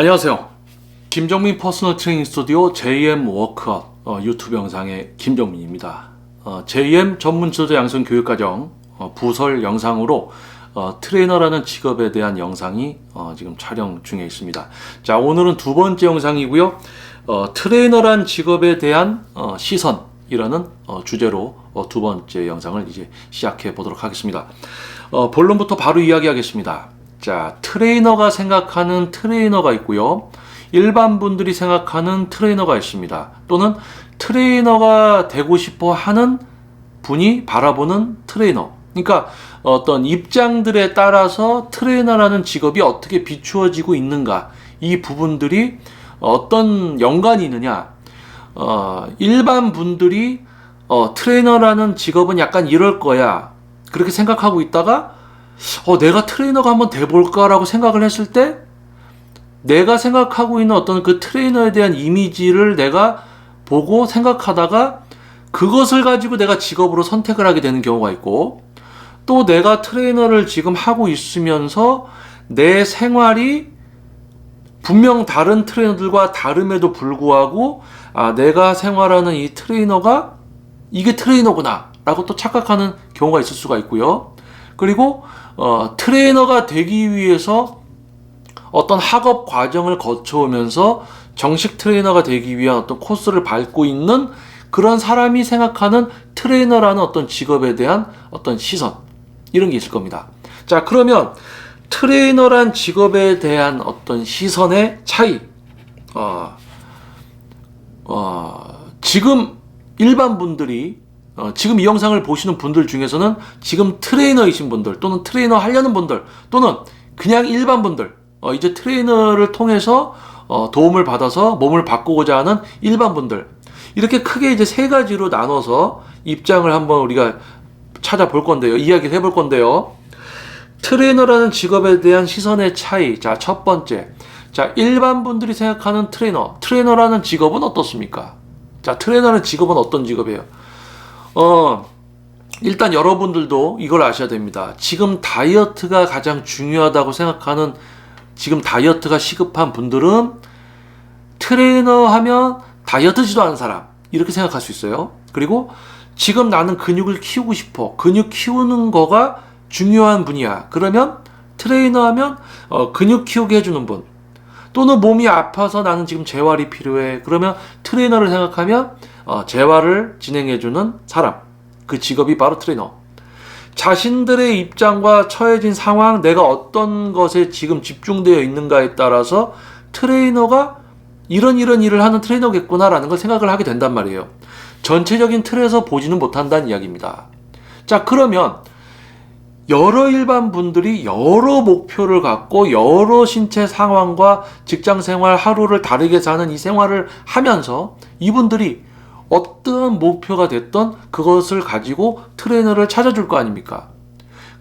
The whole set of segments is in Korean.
안녕하세요. 김정민 퍼스널 트레이닝 스튜디오 JM 워크아웃 유튜브 영상의 김정민입니다. JM 전문 지도자 양성 교육과정 부설 영상으로 트레이너라는 직업에 대한 영상이 지금 촬영 중에 있습니다. 자, 오늘은 두 번째 영상이고요. 트레이너란 직업에 대한 시선이라는 주제로 두 번째 영상을 이제 시작해 보도록 하겠습니다. 본론부터 바로 이야기하겠습니다. 자, 트레이너가 생각하는 트레이너가 있고요. 일반 분들이 생각하는 트레이너가 있습니다. 또는 트레이너가 되고 싶어 하는 분이 바라보는 트레이너. 그러니까 어떤 입장들에 따라서 트레이너라는 직업이 어떻게 비추어지고 있는가. 이 부분들이 어떤 연관이 있느냐. 일반 분들이 트레이너라는 직업은 약간 이럴 거야. 그렇게 생각하고 있다가 내가 트레이너가 한번 돼볼까라고 생각을 했을 때 내가 생각하고 있는 어떤 그 트레이너에 대한 이미지를 내가 보고 생각하다가 그것을 가지고 내가 직업으로 선택을 하게 되는 경우가 있고, 또 내가 트레이너를 지금 하고 있으면서 내 생활이 분명 다른 트레이너들과 다름에도 불구하고 내가 생활하는 이 트레이너가 이게 트레이너구나 라고 또 착각하는 경우가 있을 수가 있고요. 그리고 트레이너가 되기 위해서 어떤 학업 과정을 거쳐오면서 정식 트레이너가 되기 위한 어떤 코스를 밟고 있는 그런 사람이 생각하는 트레이너라는 어떤 직업에 대한 어떤 시선, 이런 게 있을 겁니다. 자, 그러면 트레이너란 직업에 대한 어떤 시선의 차이, 지금 일반 분들이 지금 이 영상을 보시는 분들 중에서는 지금 트레이너이신 분들, 또는 트레이너 하려는 분들, 또는 그냥 일반 분들, 이제 트레이너를 통해서 도움을 받아서 몸을 바꾸고자 하는 일반 분들, 이렇게 크게 이제 세 가지로 나눠서 입장을 한번 우리가 찾아볼 건데요. 이야기를 해볼 건데요. 트레이너라는 직업에 대한 시선의 차이. 자, 첫 번째. 자, 일반 분들이 생각하는 트레이너라는 직업은 어떻습니까? 자, 트레이너라는 직업은 어떤 직업이에요? 일단 여러분들도 이걸 아셔야 됩니다. 지금 다이어트가 가장 중요하다고 생각하는, 지금 다이어트가 시급한 분들은 트레이너 하면 다이어트지도 않은 사람, 이렇게 생각할 수 있어요. 그리고 지금 나는 근육을 키우고 싶어, 근육 키우는 거가 중요한 분이야. 그러면 트레이너 하면 근육 키우게 해주는 분, 또는 몸이 아파서 나는 지금 재활이 필요해. 그러면 트레이너를 생각하면 재활을 진행해주는 사람, 그 직업이 바로 트레이너. 자신들의 입장과 처해진 상황, 내가 어떤 것에 지금 집중되어 있는가에 따라서 트레이너가 이런 일을 하는 트레이너겠구나라는 걸 생각을 하게 된단 말이에요. 전체적인 틀에서 보지는 못한다는 이야기입니다. 자, 그러면 여러 일반 분들이 여러 목표를 갖고 여러 신체 상황과 직장 생활, 하루를 다르게 사는 이 생활을 하면서 이분들이 어떠한 목표가 됐던 그것을 가지고 트레이너를 찾아줄 거 아닙니까?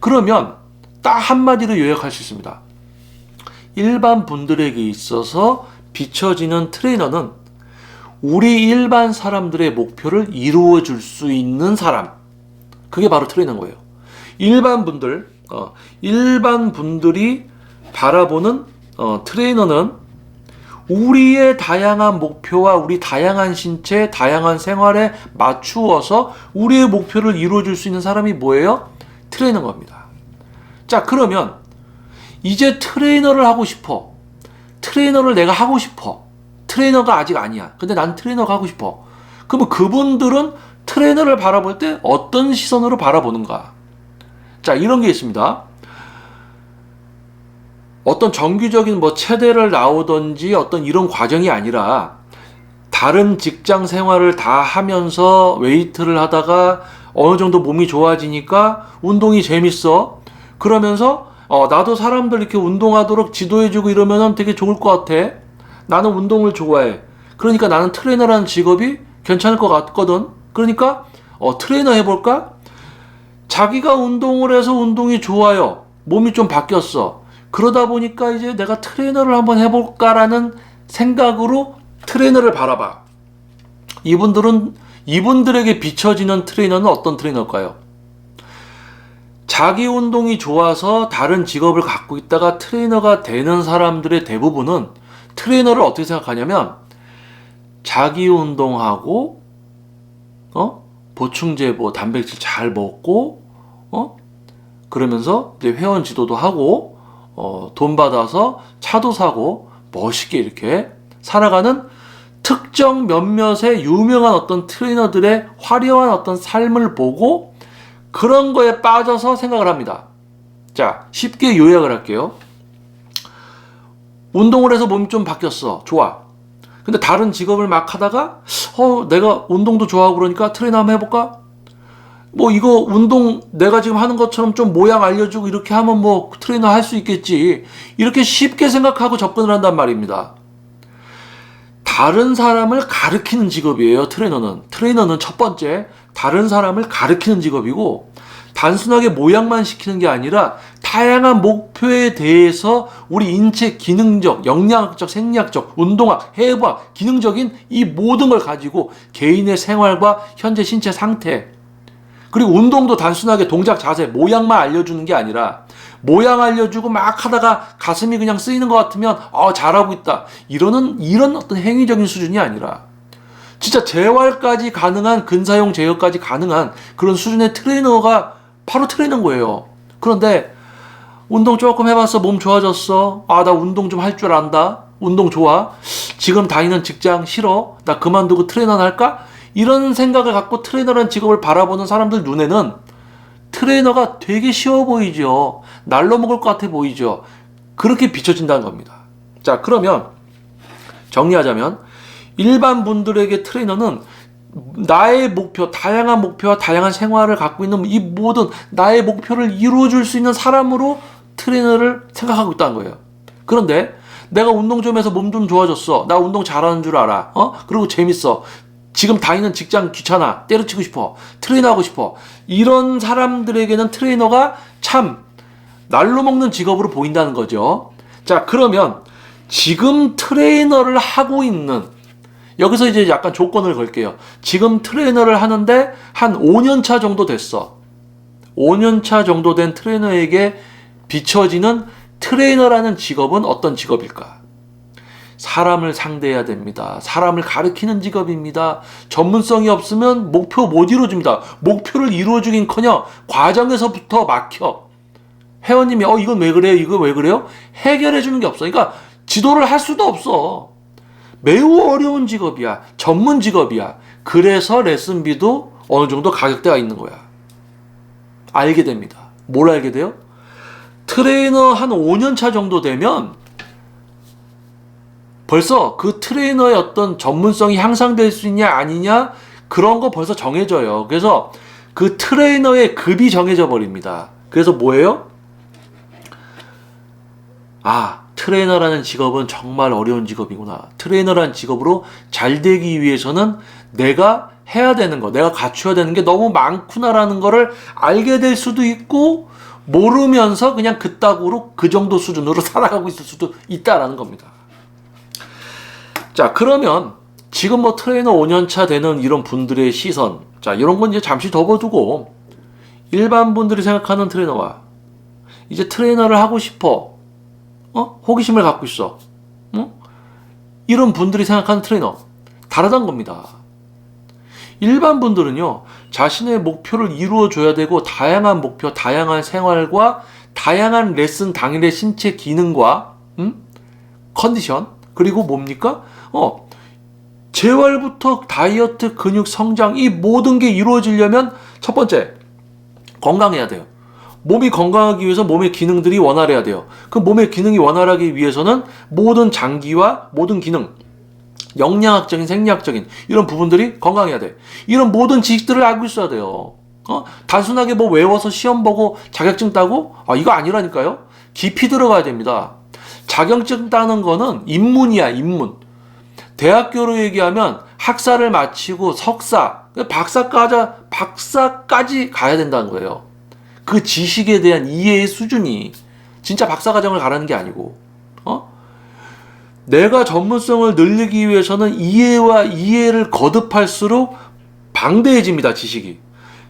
그러면 딱 한마디로 요약할 수 있습니다. 일반 분들에게 있어서 비춰지는 트레이너는 우리 일반 사람들의 목표를 이루어 줄 수 있는 사람, 그게 바로 트레이너인 거예요. 일반 분들이 바라보는 트레이너는 우리의 다양한 목표와 우리 다양한 신체, 다양한 생활에 맞추어서 우리의 목표를 이루어줄 수 있는 사람이 뭐예요? 트레이너인 겁니다. 자, 그러면 이제 트레이너를 하고 싶어. 트레이너를 내가 하고 싶어. 트레이너가 아직 아니야. 근데 난 트레이너가 하고 싶어. 그러면 그분들은 트레이너를 바라볼 때 어떤 시선으로 바라보는가? 자, 이런 게 있습니다. 어떤 정규적인 체대를 나오든지 어떤 이런 과정이 아니라 다른 직장 생활을 다 하면서 웨이트를 하다가 어느 정도 몸이 좋아지니까 운동이 재밌어. 그러면서 나도 사람들 이렇게 운동하도록 지도해주고 이러면 되게 좋을 것 같아. 나는 운동을 좋아해. 그러니까 나는 트레이너라는 직업이 괜찮을 것 같거든. 그러니까 트레이너 해볼까? 자기가 운동을 해서 운동이 좋아요. 몸이 좀 바뀌었어. 그러다 보니까 이제 내가 트레이너를 한번 해볼까라는 생각으로 트레이너를 바라봐. 이분들에게 비춰지는 트레이너는 어떤 트레이너일까요? 자기 운동이 좋아서 다른 직업을 갖고 있다가 트레이너가 되는 사람들의 대부분은 트레이너를 어떻게 생각하냐면 자기 운동하고 보충제 뭐 단백질 잘 먹고 그러면서 이제 회원 지도도 하고 돈 받아서 차도 사고 멋있게 이렇게 살아가는 특정 몇몇의 유명한 어떤 트레이너들의 화려한 어떤 삶을 보고 그런 거에 빠져서 생각을 합니다. 자, 쉽게 요약을 할게요. 운동을 해서 몸이 좀 바뀌었어. 좋아. 근데 다른 직업을 막 하다가 내가 운동도 좋아하고 그러니까 트레이너 한번 해볼까? 뭐 이거 운동 내가 지금 하는 것처럼 좀 모양 알려주고 이렇게 하면 뭐 트레이너 할 수 있겠지. 이렇게 쉽게 생각하고 접근을 한단 말입니다. 다른 사람을 가르치는 직업이에요. 트레이너는 첫 번째 다른 사람을 가르치는 직업이고 단순하게 모양만 시키는 게 아니라 다양한 목표에 대해서 우리 인체 기능적, 영양학적, 생리학적, 운동학, 해부학, 기능적인 이 모든 걸 가지고 개인의 생활과 현재 신체 상태 그리고 운동도 단순하게 동작, 자세, 모양만 알려주는 게 아니라 모양 알려주고 막 하다가 가슴이 그냥 쓰이는 것 같으면 잘하고 있다. 이런 어떤 행위적인 수준이 아니라 진짜 재활까지 가능한 근사용 제어까지 가능한 그런 수준의 트레이너가 바로 트레이너인 거예요. 그런데 운동 조금 해봤어. 몸 좋아졌어. 나 운동 좀 할 줄 안다. 운동 좋아. 지금 다니는 직장 싫어. 나 그만두고 트레이너나 할까? 이런 생각을 갖고 트레이너라는 직업을 바라보는 사람들 눈에는 트레이너가 되게 쉬워 보이죠. 날로 먹을 것 같아 보이죠. 그렇게 비춰진다는 겁니다. 자, 그러면 정리하자면 일반 분들에게 트레이너는 나의 목표, 다양한 목표와 다양한 생활을 갖고 있는 이 모든 나의 목표를 이루어줄 수 있는 사람으로 트레이너를 생각하고 있다는 거예요. 그런데 내가 운동 좀 해서 몸 좀 좋아졌어. 나 운동 잘하는 줄 알아. 그리고 재밌어. 지금 다니는 직장 귀찮아. 때려치고 싶어. 트레이너 하고 싶어. 이런 사람들에게는 트레이너가 참 날로 먹는 직업으로 보인다는 거죠. 자, 그러면 지금 트레이너를 하고 있는 여기서 이제 약간 조건을 걸게요. 지금 트레이너를 하는데 한 5년차 정도 됐어. 5년차 정도 된 트레이너에게 비춰지는 트레이너라는 직업은 어떤 직업일까? 사람을 상대해야 됩니다. 사람을 가르치는 직업입니다. 전문성이 없으면 목표 못 이루어집니다. 목표를 이루어주긴커녕 과정에서부터 막혀. 회원님이 이건 왜 그래요? 이거 왜 그래요? 해결해 주는 게 없어. 그러니까 지도를 할 수도 없어. 매우 어려운 직업이야. 전문 직업이야. 그래서 레슨비도 어느 정도 가격대가 있는 거야. 알게 됩니다. 뭘 알게 돼요? 트레이너 한 5년차 정도 되면 벌써 그 트레이너의 어떤 전문성이 향상될 수 있냐 아니냐 그런 거 벌써 정해져요. 그래서 그 트레이너의 급이 정해져 버립니다. 그래서 뭐예요? 트레이너라는 직업은 정말 어려운 직업이구나. 트레이너라는 직업으로 잘 되기 위해서는 내가 해야 되는 거, 내가 갖춰야 되는 게 너무 많구나라는 거를 알게 될 수도 있고 모르면서 그냥 그따구로 그 정도 수준으로 살아가고 있을 수도 있다라는 겁니다. 자, 그러면 지금 뭐 트레이너 5년차 되는 이런 분들의 시선, 자, 이런 건 이제 잠시 접어두고 일반 분들이 생각하는 트레이너와 이제 트레이너를 하고 싶어. 호기심을 갖고 있어. 이런 분들이 생각하는 트레이너 다르다는 겁니다. 일반 분들은요, 자신의 목표를 이루어줘야 되고 다양한 목표, 다양한 생활과 다양한 레슨 당일의 신체 기능과 컨디션 그리고 뭡니까? 재활부터 다이어트, 근육 성장 이 모든 게 이루어지려면 첫 번째 건강해야 돼요. 몸이 건강하기 위해서 몸의 기능들이 원활해야 돼요. 그 몸의 기능이 원활하기 위해서는 모든 장기와 모든 기능, 영양학적인, 생리학적인 이런 부분들이 건강해야 돼. 이런 모든 지식들을 알고 있어야 돼요. 단순하게 뭐 외워서 시험 보고 자격증 따고 이거 아니라니까요. 깊이 들어가야 됩니다. 자격증 따는 거는 입문이야, 입문. 대학교로 얘기하면 학사를 마치고 석사, 박사까지 가야 된다는 거예요. 그 지식에 대한 이해의 수준이 진짜 박사과정을 가라는 게 아니고 내가 전문성을 늘리기 위해서는 이해와 이해를 거듭할수록 방대해집니다, 지식이.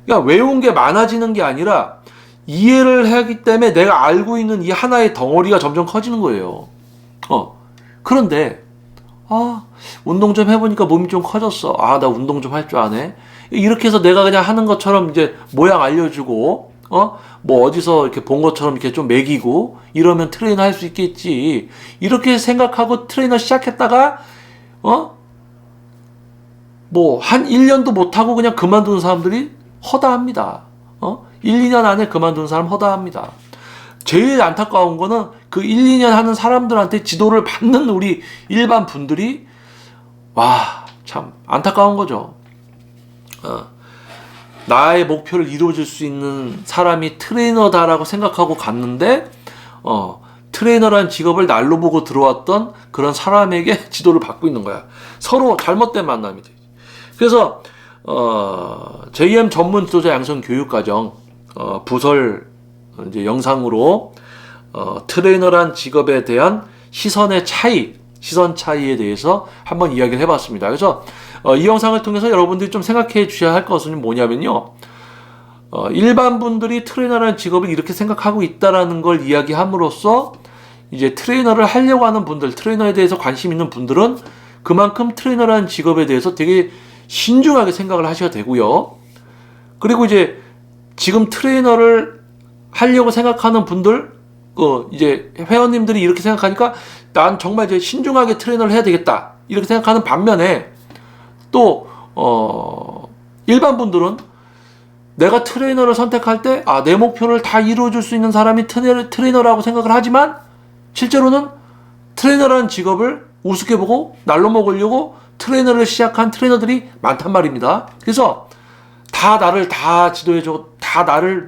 그러니까 외운 게 많아지는 게 아니라 이해를 하기 때문에 내가 알고 있는 이 하나의 덩어리가 점점 커지는 거예요. 그런데 운동 좀 해보니까 몸이 좀 커졌어. 나 운동 좀 할 줄 아네. 이렇게 해서 내가 그냥 하는 것처럼 이제 모양 알려주고, 뭐 어디서 이렇게 본 것처럼 이렇게 좀 먹이고, 이러면 트레이너 할 수 있겠지. 이렇게 생각하고 트레이너 시작했다가, 뭐, 한 1년도 못하고 그냥 그만두는 사람들이 허다합니다. 1, 2년 안에 그만두는 사람 허다합니다. 제일 안타까운 거는 그 1, 2년 하는 사람들한테 지도를 받는 우리 일반 분들이, 참 안타까운 거죠. 나의 목표를 이루어질 수 있는 사람이 트레이너다라고 생각하고 갔는데, 트레이너라는 직업을 날로 보고 들어왔던 그런 사람에게 지도를 받고 있는 거야. 서로 잘못된 만남이지. 그래서 JM 전문 지도자 양성 교육과정 부설 이제 영상으로 트레이너란 직업에 대한 시선 차이에 대해서 한번 이야기를 해봤습니다. 그래서 이 영상을 통해서 여러분들이 좀 생각해 주셔야 할 것은 뭐냐면요. 일반 분들이 트레이너라는 직업을 이렇게 생각하고 있다라는 걸 이야기함으로써 이제 트레이너를 하려고 하는 분들, 트레이너에 대해서 관심 있는 분들은 그만큼 트레이너라는 직업에 대해서 되게 신중하게 생각을 하셔야 되고요. 그리고 이제 지금 트레이너를 하려고 생각하는 분들, 이제 회원님들이 이렇게 생각하니까 난 정말 이제 신중하게 트레이너를 해야 되겠다. 이렇게 생각하는 반면에 또, 일반 분들은 내가 트레이너를 선택할 때, 내 목표를 다 이루어줄 수 있는 사람이 트레이너라고 생각을 하지만 실제로는 트레이너라는 직업을 우습게 보고 날로 먹으려고 트레이너를 시작한 트레이너들이 많단 말입니다. 그래서 다 지도해줘,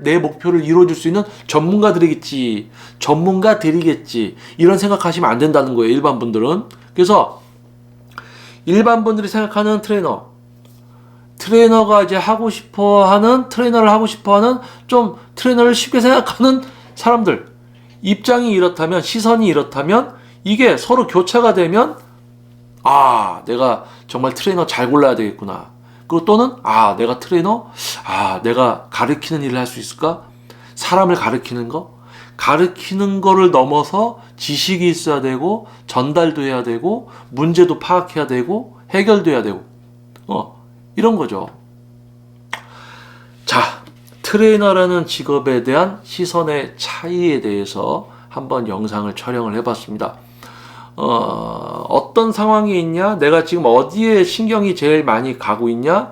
내 목표를 이루어줄 수 있는 전문가들이겠지, 이런 생각하시면 안 된다는 거예요, 일반 분들은. 그래서 일반 분들이 생각하는 트레이너가 이제 트레이너를 하고 싶어 하는 좀 트레이너를 쉽게 생각하는 사람들, 입장이 이렇다면, 시선이 이렇다면, 이게 서로 교차가 되면, 내가 정말 트레이너 잘 골라야 되겠구나. 그리고 또는, 내가 트레이너? 내가 가르치는 일을 할 수 있을까? 사람을 가르치는 거를 넘어서 지식이 있어야 되고, 전달도 해야 되고, 문제도 파악해야 되고, 해결도 해야 되고, 이런 거죠. 자, 트레이너라는 직업에 대한 시선의 차이에 대해서 한번 영상을 촬영을 해봤습니다. 어떤 상황이 있냐, 내가 지금 어디에 신경이 제일 많이 가고 있냐,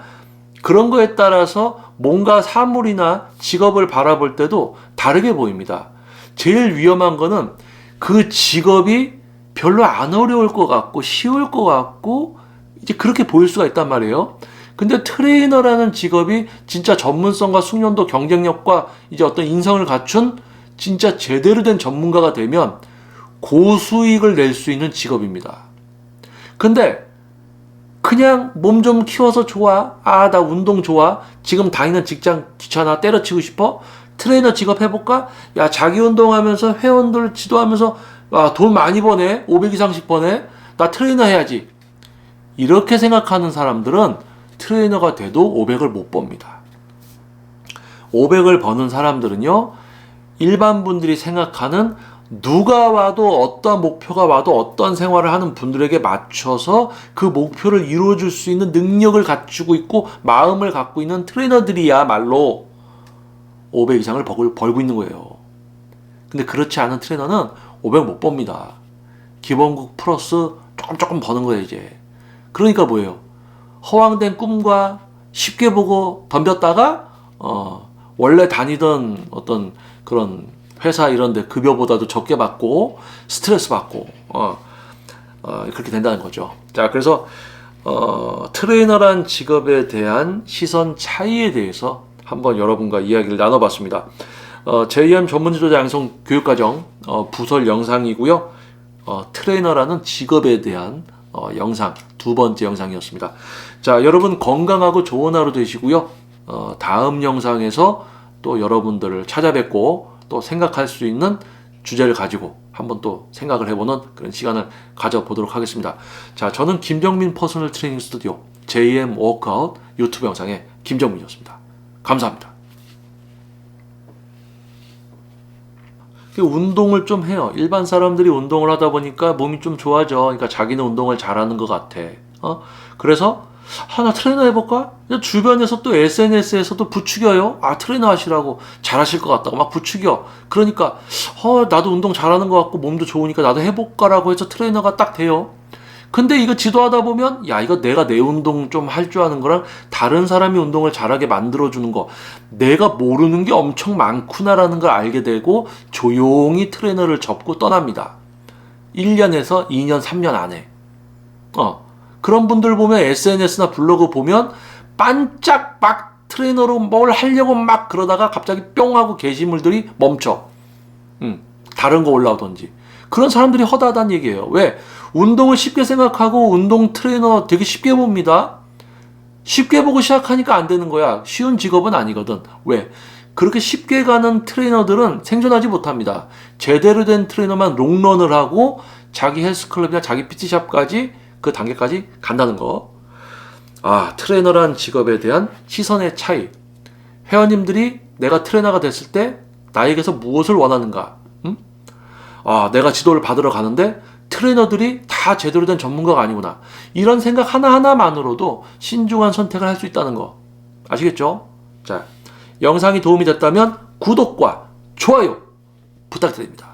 그런 거에 따라서 뭔가 사물이나 직업을 바라볼 때도 다르게 보입니다. 제일 위험한 거는 그 직업이 별로 안 어려울 것 같고 쉬울 것 같고 이제 그렇게 보일 수가 있단 말이에요. 근데 트레이너라는 직업이 진짜 전문성과 숙련도, 경쟁력과 이제 어떤 인성을 갖춘 진짜 제대로 된 전문가가 되면 고수익을 낼 수 있는 직업입니다. 근데 그냥 몸 좀 키워서 좋아, 나 운동 좋아, 지금 다니는 직장 귀찮아, 때려치고 싶어, 트레이너 직업 해볼까? 야, 자기 운동하면서 회원들 지도하면서 돈 많이 버네, 500 이상씩 버네, 나 트레이너 해야지. 이렇게 생각하는 사람들은 트레이너가 돼도 500을 못 법니다. 500을 버는 사람들은요, 일반 분들이 생각하는 누가 와도, 어떤 목표가 와도, 어떤 생활을 하는 분들에게 맞춰서 그 목표를 이루어줄 수 있는 능력을 갖추고 있고 마음을 갖고 있는 트레이너들이야말로 500 이상을 벌고 있는 거예요. 근데 그렇지 않은 트레이너는 500 못 법니다. 기본급 플러스 조금 버는 거예요, 이제. 그러니까 뭐예요? 허황된 꿈과 쉽게 보고 덤볐다가 원래 다니던 어떤 그런 회사 이런 데 급여보다도 적게 받고 스트레스 받고 그렇게 된다는 거죠. 자, 그래서 트레이너란 직업에 대한 시선 차이에 대해서 한번 여러분과 이야기를 나눠봤습니다. JM 전문 지도자 양성 교육과정 부설 영상이고요. 트레이너라는 직업에 대한 영상, 두 번째 영상이었습니다. 자, 여러분 건강하고 좋은 하루 되시고요. 다음 영상에서 또 여러분들을 찾아뵙고 또 생각할 수 있는 주제를 가지고 한번 또 생각을 해보는 그런 시간을 가져보도록 하겠습니다. 자, 저는 김정민 퍼스널 트레이닝 스튜디오 JM 워크아웃 유튜브 영상의 김정민이었습니다. 감사합니다. 운동을 좀 해요. 일반 사람들이 운동을 하다 보니까 몸이 좀 좋아져. 그러니까 자기는 운동을 잘하는 것 같아. 그래서 나 트레이너 해볼까? 주변에서 또 SNS에서도 부추겨요. 트레이너 하시라고 잘하실 것 같다고 막 부추겨. 그러니까 나도 운동 잘하는 것 같고 몸도 좋으니까 나도 해볼까라고 해서 트레이너가 딱 돼요. 근데 이거 지도하다 보면 이거 내가 내 운동 좀 할 줄 아는 거랑 다른 사람이 운동을 잘하게 만들어주는 거, 내가 모르는 게 엄청 많구나라는 걸 알게 되고 조용히 트레이너를 접고 떠납니다. 1년에서 2년, 3년 안에. 그런 분들 보면 SNS나 블로그 보면 반짝 막 트레이너로 뭘 하려고 막 그러다가 갑자기 뿅 하고 게시물들이 멈춰. 다른 거 올라오던지. 그런 사람들이 허다하다는 얘기예요. 왜? 운동을 쉽게 생각하고 운동 트레이너 되게 쉽게 봅니다. 쉽게 보고 시작하니까 안 되는 거야. 쉬운 직업은 아니거든. 왜? 그렇게 쉽게 가는 트레이너들은 생존하지 못합니다. 제대로 된 트레이너만 롱런을 하고 자기 헬스클럽이나 자기 PT샵까지 그 단계까지 간다는 거. 트레이너란 직업에 대한 시선의 차이. 회원님들이 내가 트레이너가 됐을 때 나에게서 무엇을 원하는가? 내가 지도를 받으러 가는데 트레이너들이 다 제대로 된 전문가가 아니구나. 이런 생각 하나하나만으로도 신중한 선택을 할 수 있다는 거. 아시겠죠? 자, 영상이 도움이 됐다면 구독과 좋아요 부탁드립니다.